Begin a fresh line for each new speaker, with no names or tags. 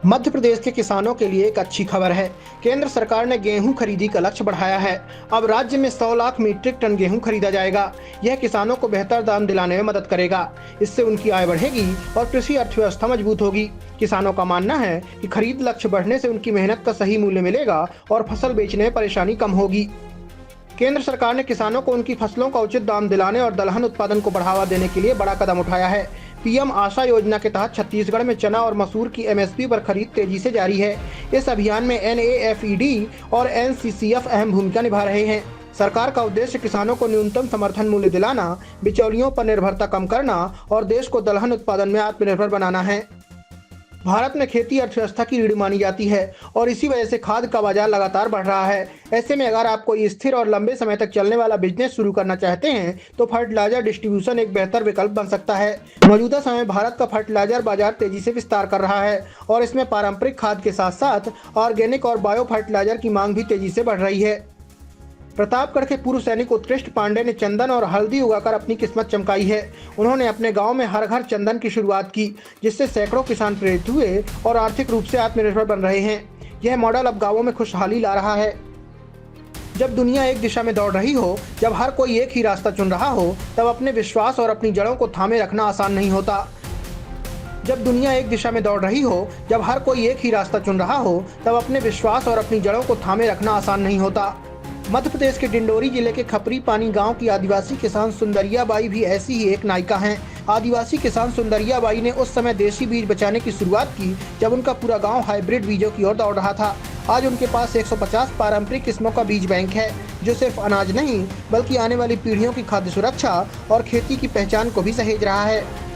मध्य प्रदेश के किसानों के लिए एक अच्छी खबर है। केंद्र सरकार ने गेहूं खरीदी का लक्ष्य बढ़ाया है। अब राज्य में 100 लाख मीट्रिक टन गेहूं खरीदा जाएगा। यह किसानों को बेहतर दाम दिलाने में मदद करेगा। इससे उनकी आय बढ़ेगी और कृषि अर्थव्यवस्था मजबूत होगी। किसानों का मानना है कि खरीद लक्ष्य बढ़ने से उनकी मेहनत का सही मूल्य मिलेगा और फसल बेचने में परेशानी कम होगी। केंद्र सरकार ने किसानों को उनकी फसलों का उचित दाम दिलाने और दलहन उत्पादन को बढ़ावा देने के लिए बड़ा कदम उठाया है। पीएम आशा योजना के तहत छत्तीसगढ़ में चना और मसूर की एमएसपी पर खरीद तेजी से जारी है। इस अभियान में एनएफईडी और एनसीसीएफ अहम भूमिका निभा रहे हैं। सरकार का उद्देश्य किसानों को न्यूनतम समर्थन मूल्य दिलाना, बिचौलियों पर निर्भरता कम करना और देश को दलहन उत्पादन में आत्मनिर्भर बनाना है। भारत में खेती अर्थव्यवस्था की रीढ़ मानी जाती है और इसी वजह से खाद का बाजार लगातार बढ़ रहा है। ऐसे में अगर आप कोई स्थिर और लंबे समय तक चलने वाला बिजनेस शुरू करना चाहते हैं तो फर्टिलाइजर डिस्ट्रीब्यूशन एक बेहतर विकल्प बन सकता है। मौजूदा समय में भारत का फर्टिलाइजर बाजार तेजी से विस्तार कर रहा है और इसमें पारंपरिक खाद के साथ साथ ऑर्गेनिक और बायो फर्टिलाइजर की मांग भी तेजी से बढ़ रही है। प्रतापगढ़ के पूर्व सैनिक उत्कृष्ट पांडे ने चंदन और हल्दी उगाकर अपनी किस्मत चमकाई है। उन्होंने अपने गांव में हर घर चंदन की शुरुआत की, जिससे सैकड़ों किसान प्रेरित हुए और आर्थिक रूप से आत्मनिर्भर बन रहे हैं। यह मॉडल अब गांवों में खुशहाली ला रहा है। जब दुनिया एक दिशा में दौड़ रही हो, जब हर कोई एक ही रास्ता चुन रहा हो, तब अपने विश्वास और अपनी जड़ों को थामे रखना आसान नहीं होता। जब दुनिया एक दिशा में दौड़ रही हो, जब हर कोई एक ही रास्ता चुन रहा हो, तब अपने विश्वास और अपनी जड़ों को थामे रखना आसान नहीं होता। मध्य प्रदेश के डिंडोरी जिले के खपरी पानी गांव की आदिवासी किसान सुंदरिया बाई भी ऐसी ही एक नायिका हैं। आदिवासी किसान सुंदरिया बाई ने उस समय देशी बीज बचाने की शुरुआत की जब उनका पूरा गांव हाइब्रिड बीजों की ओर दौड़ रहा था। आज उनके पास 150 पारंपरिक किस्मों का बीज बैंक है, जो सिर्फ अनाज नहीं बल्कि आने वाली पीढ़ियों की खाद्य सुरक्षा और खेती की पहचान को भी सहेज रहा है।